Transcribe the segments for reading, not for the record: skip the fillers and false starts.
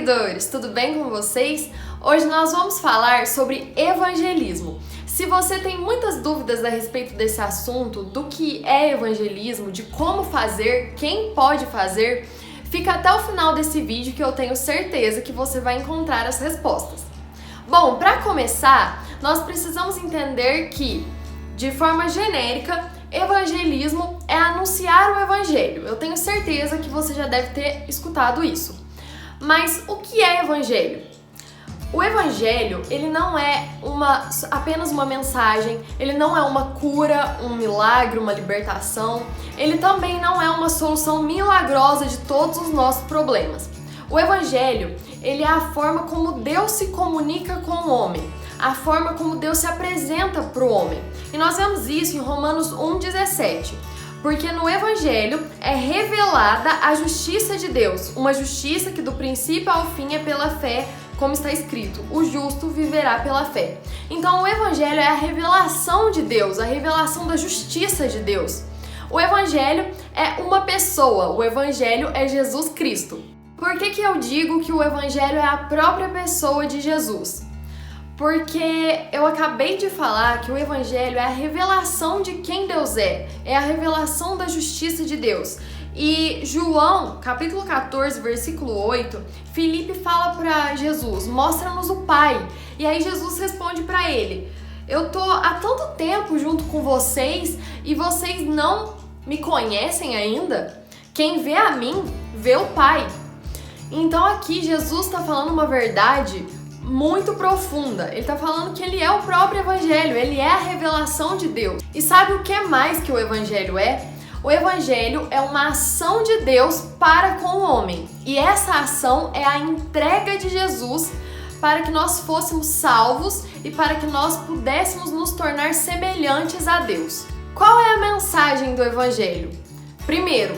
seguidores, tudo bem com vocês? Hoje nós vamos falar sobre evangelismo. Se você tem muitas dúvidas a respeito desse assunto, do que é evangelismo, de como fazer, quem pode fazer, fica até o final desse vídeo que eu tenho certeza que você vai encontrar as respostas. Bom, para começar, nós precisamos entender que, de forma genérica, evangelismo é anunciar o evangelho. Eu tenho certeza que você já deve ter escutado isso. Mas o que é evangelho? O evangelho, ele não é apenas uma mensagem, ele não é uma cura, um milagre, uma libertação, ele também não é uma solução milagrosa de todos os nossos problemas. O evangelho, ele é a forma como Deus se comunica com o homem, a forma como Deus se apresenta para o homem. E nós vemos isso em Romanos 1,17. Porque no Evangelho é revelada a justiça de Deus, uma justiça que do princípio ao fim é pela fé, como está escrito, o justo viverá pela fé. Então o Evangelho é a revelação de Deus, a revelação da justiça de Deus. O Evangelho é uma pessoa, o Evangelho é Jesus Cristo. Por que eu digo que o Evangelho é a própria pessoa de Jesus? Porque eu acabei de falar que o Evangelho é a revelação de quem Deus é a revelação da justiça de Deus. E João, capítulo 14, versículo 8, Filipe fala para Jesus, mostra-nos o Pai. E aí Jesus responde para ele, eu tô há tanto tempo junto com vocês e vocês não me conhecem ainda? Quem vê a mim, vê o Pai. Então aqui Jesus está falando uma verdade muito profunda. Ele está falando que ele é o próprio evangelho, ele é a revelação de Deus. E sabe o que é mais que o evangelho é? O evangelho é uma ação de Deus para com o homem. E essa ação é a entrega de Jesus para que nós fôssemos salvos e para que nós pudéssemos nos tornar semelhantes a Deus. Qual é a mensagem do evangelho? Primeiro,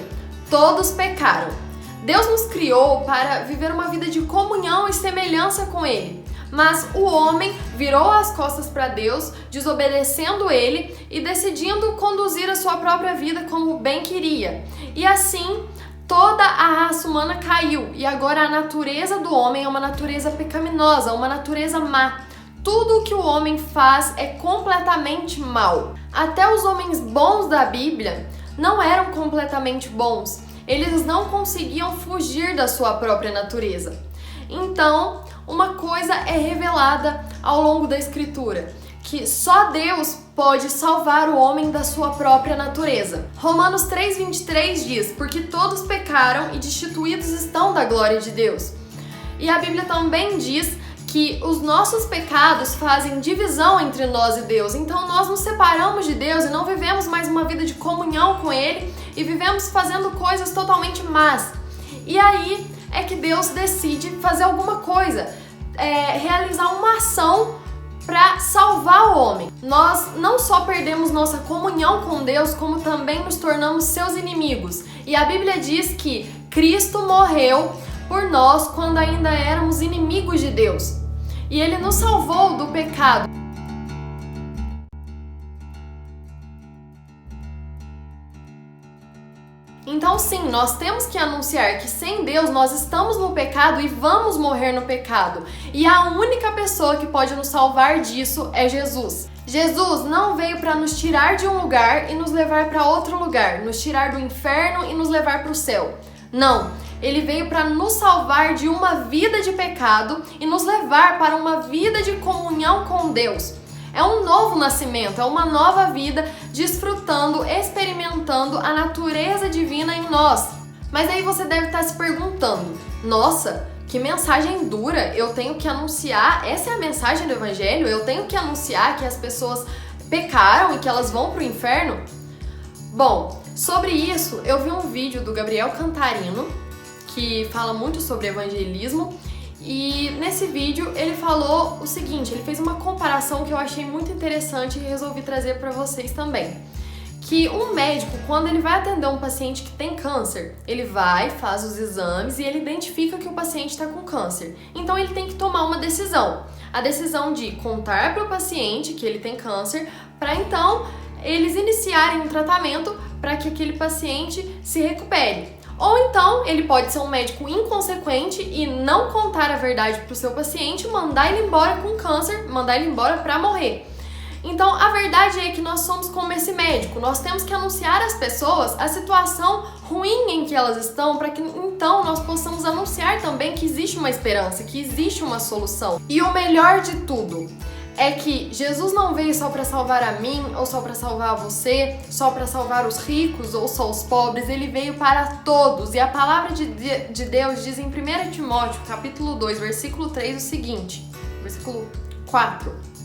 todos pecaram. Deus nos criou para viver uma vida de comunhão e semelhança com Ele, mas o homem virou as costas para Deus, desobedecendo Ele e decidindo conduzir a sua própria vida como bem queria. E assim, toda a raça humana caiu e agora a natureza do homem é uma natureza pecaminosa, uma natureza má. Tudo o que o homem faz é completamente mal. Até os homens bons da Bíblia não eram completamente bons. Eles não conseguiam fugir da sua própria natureza. Então, uma coisa é revelada ao longo da Escritura, que só Deus pode salvar o homem da sua própria natureza. Romanos 3,23 diz, porque todos pecaram e destituídos estão da glória de Deus. E a Bíblia também diz que os nossos pecados fazem divisão entre nós e Deus. Então nós nos separamos de Deus e não vivemos mais uma vida de comunhão com Ele e vivemos fazendo coisas totalmente más. E aí é que Deus decide fazer alguma coisa, realizar uma ação para salvar o homem. Nós não só perdemos nossa comunhão com Deus, como também nos tornamos seus inimigos. E a Bíblia diz que Cristo morreu por nós quando ainda éramos inimigos de Deus. E Ele nos salvou do pecado. Então sim, nós temos que anunciar que sem Deus nós estamos no pecado e vamos morrer no pecado. E a única pessoa que pode nos salvar disso é Jesus. Jesus não veio para nos tirar de um lugar e nos levar para outro lugar, nos tirar do inferno e nos levar para o céu. Não, Ele veio para nos salvar de uma vida de pecado e nos levar para uma vida de comunhão com Deus. É um novo nascimento, é uma nova vida, desfrutando, experimentando a natureza divina em nós. Mas aí você deve estar se perguntando, nossa, que mensagem dura, eu tenho que anunciar, essa é a mensagem do Evangelho? Eu tenho que anunciar que as pessoas pecaram e que elas vão para o inferno? Bom, sobre isso eu vi um vídeo do Gabriel Cantarino, que fala muito sobre evangelismo, e nesse vídeo ele falou o seguinte, ele fez uma comparação que eu achei muito interessante e resolvi trazer para vocês também. Que um médico, quando ele vai atender um paciente que tem câncer, ele vai, faz os exames e ele identifica que o paciente está com câncer. Então ele tem que tomar uma decisão. A decisão de contar para o paciente que ele tem câncer, para então eles iniciarem um tratamento para que aquele paciente se recupere. Ou então ele pode ser um médico inconsequente e não contar a verdade para o seu paciente, mandar ele embora com câncer, mandar ele embora para morrer. Então a verdade é que nós somos como esse médico, nós temos que anunciar às pessoas a situação ruim em que elas estão, para que então nós possamos anunciar também que existe uma esperança, que existe uma solução. E o melhor de tudo é que Jesus não veio só para salvar a mim, ou só para salvar você, só para salvar os ricos ou só os pobres, ele veio para todos. E a palavra de Deus diz em 1 Timóteo, capítulo 2, versículo 3, o seguinte, versículo 4.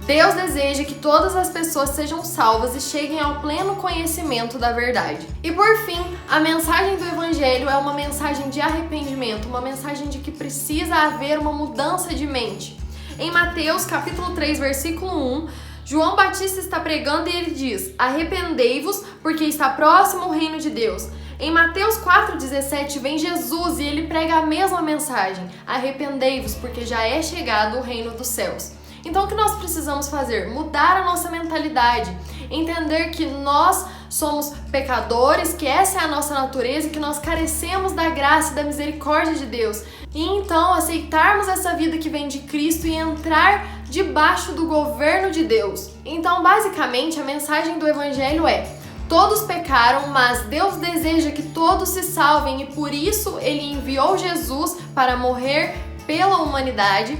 Deus deseja que todas as pessoas sejam salvas e cheguem ao pleno conhecimento da verdade. E por fim, a mensagem do Evangelho é uma mensagem de arrependimento, uma mensagem de que precisa haver uma mudança de mente. Em Mateus capítulo 3, versículo 1, João Batista está pregando e ele diz: arrependei-vos, porque está próximo o reino de Deus. Em Mateus 4,17 vem Jesus e ele prega a mesma mensagem: arrependei-vos, porque já é chegado o reino dos céus. Então o que nós precisamos fazer? Mudar a nossa mentalidade, entender que nós somos pecadores, que essa é a nossa natureza e que nós carecemos da graça e da misericórdia de Deus. E então aceitarmos essa vida que vem de Cristo e entrar debaixo do governo de Deus. Então basicamente a mensagem do Evangelho é: todos pecaram, mas Deus deseja que todos se salvem e por isso Ele enviou Jesus para morrer pela humanidade.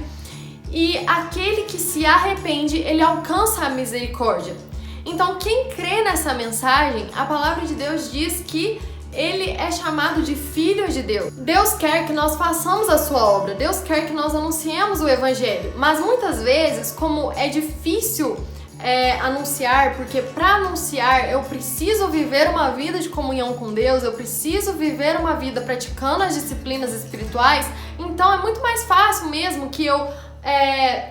E aquele que se arrepende, ele alcança a misericórdia. Então, quem crê nessa mensagem, a palavra de Deus diz que ele é chamado de filho de Deus. Deus quer que nós façamos a sua obra, Deus quer que nós anunciemos o Evangelho. Mas muitas vezes, como é difícil anunciar, porque para anunciar eu preciso viver uma vida de comunhão com Deus, eu preciso viver uma vida praticando as disciplinas espirituais, então é muito mais fácil mesmo que eu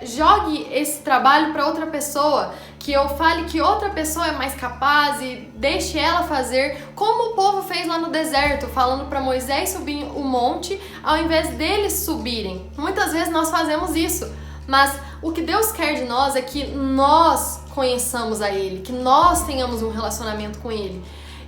jogue esse trabalho para outra pessoa, que eu fale que outra pessoa é mais capaz e deixe ela fazer, como o povo fez lá no deserto, falando para Moisés subir o monte ao invés deles subirem. Muitas vezes nós fazemos isso, mas o que Deus quer de nós é que nós conheçamos a Ele, que nós tenhamos um relacionamento com Ele.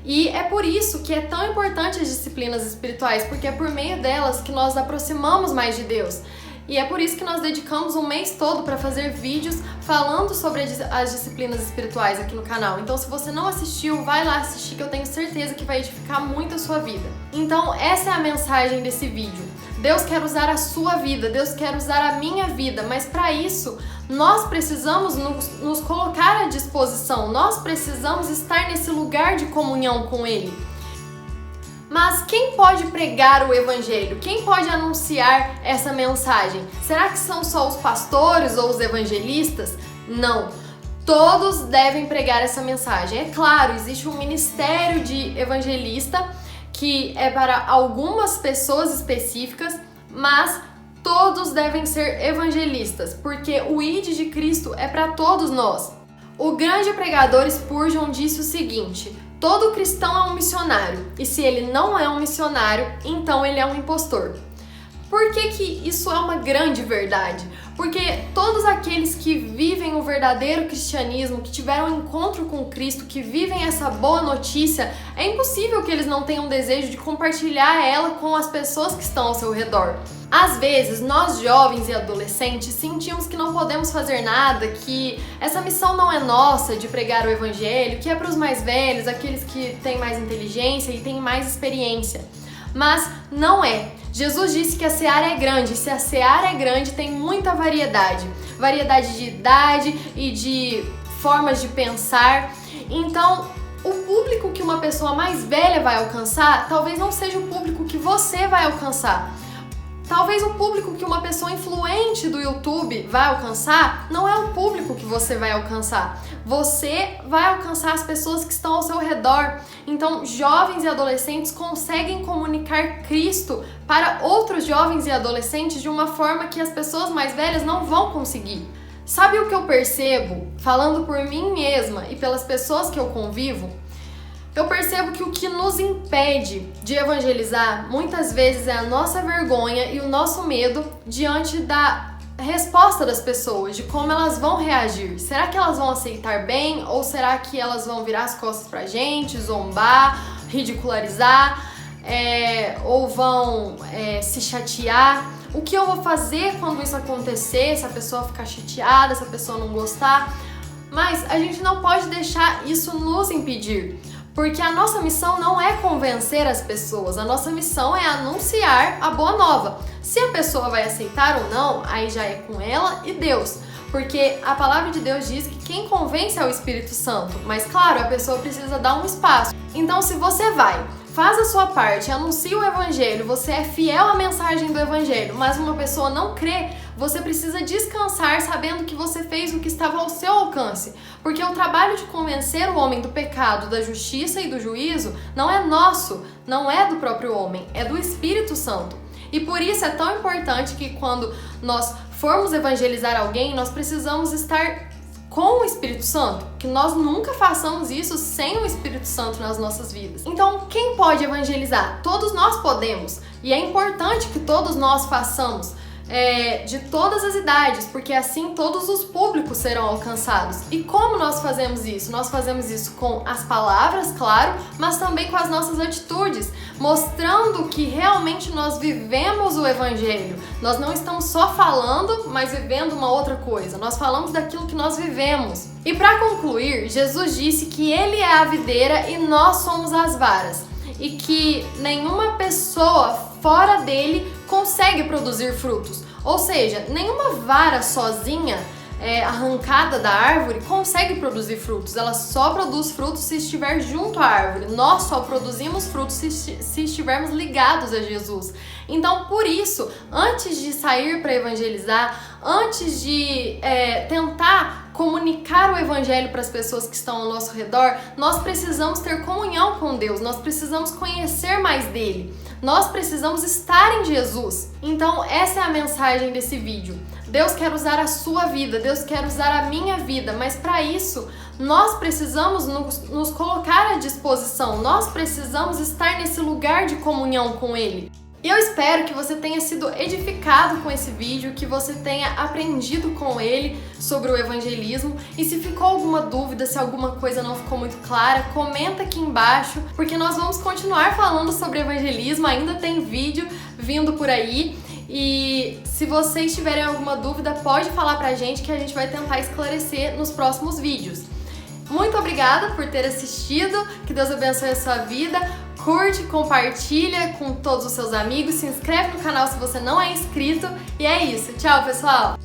E é por isso que é tão importante as disciplinas espirituais, porque é por meio delas que nós aproximamos mais de Deus. E é por isso que nós dedicamos um mês todo para fazer vídeos falando sobre as disciplinas espirituais aqui no canal. Então, se você não assistiu, vai lá assistir, que eu tenho certeza que vai edificar muito a sua vida. Então, essa é a mensagem desse vídeo. Deus quer usar a sua vida, Deus quer usar a minha vida, mas para isso, nós precisamos nos colocar à disposição, nós precisamos estar nesse lugar de comunhão com Ele. Mas quem pode pregar o Evangelho? Quem pode anunciar essa mensagem? Será que são só os pastores ou os evangelistas? Não. Todos devem pregar essa mensagem. É claro, existe um ministério de evangelista que é para algumas pessoas específicas, mas todos devem ser evangelistas, porque o ID de Cristo é para todos nós. O grande pregador Spurgeon disse o seguinte: todo cristão é um missionário, e se ele não é um missionário, então ele é um impostor. Por que isso é uma grande verdade? Porque todos aqueles que vivem o verdadeiro cristianismo, que tiveram um encontro com Cristo, que vivem essa boa notícia, é impossível que eles não tenham desejo de compartilhar ela com as pessoas que estão ao seu redor. Às vezes, nós jovens e adolescentes sentimos que não podemos fazer nada, que essa missão não é nossa de pregar o Evangelho, que é para os mais velhos, aqueles que têm mais inteligência e têm mais experiência. Mas não é. Jesus disse que a seara é grande, e se a seara é grande, tem muita variedade. Variedade de idade e de formas de pensar. Então, o público que uma pessoa mais velha vai alcançar, talvez não seja o público que você vai alcançar. Talvez o público que uma pessoa influente do YouTube vai alcançar não é o público que você vai alcançar. Você vai alcançar as pessoas que estão ao seu redor. Então, jovens e adolescentes conseguem comunicar Cristo para outros jovens e adolescentes de uma forma que as pessoas mais velhas não vão conseguir. Sabe o que eu percebo, falando por mim mesma e pelas pessoas que eu convivo? Eu percebo que o que nos impede de evangelizar muitas vezes é a nossa vergonha e o nosso medo diante da resposta das pessoas, de como elas vão reagir. Será que elas vão aceitar bem ou será que elas vão virar as costas pra gente, zombar, ridicularizar? ou vão se chatear. O que eu vou fazer quando isso acontecer, se a pessoa ficar chateada, se a pessoa não gostar? Mas a gente não pode deixar isso nos impedir, porque a nossa missão não é convencer as pessoas, a nossa missão é anunciar a boa nova. Se a pessoa vai aceitar ou não, aí já é com ela e Deus, porque a palavra de Deus diz que quem convence é o Espírito Santo, mas claro, a pessoa precisa dar um espaço. Então, se você vai, faz a sua parte, anuncia o Evangelho, você é fiel à mensagem do Evangelho, mas uma pessoa não crê, você precisa descansar sabendo que você fez o que estava ao seu alcance. Porque o trabalho de convencer o homem do pecado, da justiça e do juízo não é nosso, não é do próprio homem, é do Espírito Santo. E por isso é tão importante que quando nós formos evangelizar alguém, nós precisamos estar com o Espírito Santo, que nós nunca façamos isso sem o Espírito Santo nas nossas vidas. Então, quem pode evangelizar? Todos nós podemos, e é importante que todos nós façamos, de todas as idades, porque assim todos os públicos serão alcançados. E como nós fazemos isso? Nós fazemos isso com as palavras, claro, mas também com as nossas atitudes, mostrando que realmente nós vivemos o Evangelho. Nós não estamos só falando, mas vivendo uma outra coisa. Nós falamos daquilo que nós vivemos. E para concluir, Jesus disse que Ele é a videira e nós somos as varas, e que nenhuma pessoa fora dele consegue produzir frutos. Ou seja, nenhuma vara sozinha, arrancada da árvore, consegue produzir frutos. Ela só produz frutos se estiver junto à árvore. Nós só produzimos frutos se estivermos ligados a Jesus. Então, por isso, antes de sair para evangelizar, antes de tentar comunicar o Evangelho para as pessoas que estão ao nosso redor, nós precisamos ter comunhão com Deus, nós precisamos conhecer mais dele, nós precisamos estar em Jesus. Então, essa é a mensagem desse vídeo. Deus quer usar a sua vida, Deus quer usar a minha vida, mas para isso, nós precisamos nos colocar à disposição, nós precisamos estar nesse lugar de comunhão com Ele. E eu espero que você tenha sido edificado com esse vídeo, que você tenha aprendido com ele sobre o evangelismo. E se ficou alguma dúvida, se alguma coisa não ficou muito clara, comenta aqui embaixo, porque nós vamos continuar falando sobre evangelismo, ainda tem vídeo vindo por aí. E se vocês tiverem alguma dúvida, pode falar pra gente que a gente vai tentar esclarecer nos próximos vídeos. Muito obrigada por ter assistido, que Deus abençoe a sua vida. Curte, compartilha com todos os seus amigos, se inscreve no canal se você não é inscrito. E é isso. Tchau, pessoal!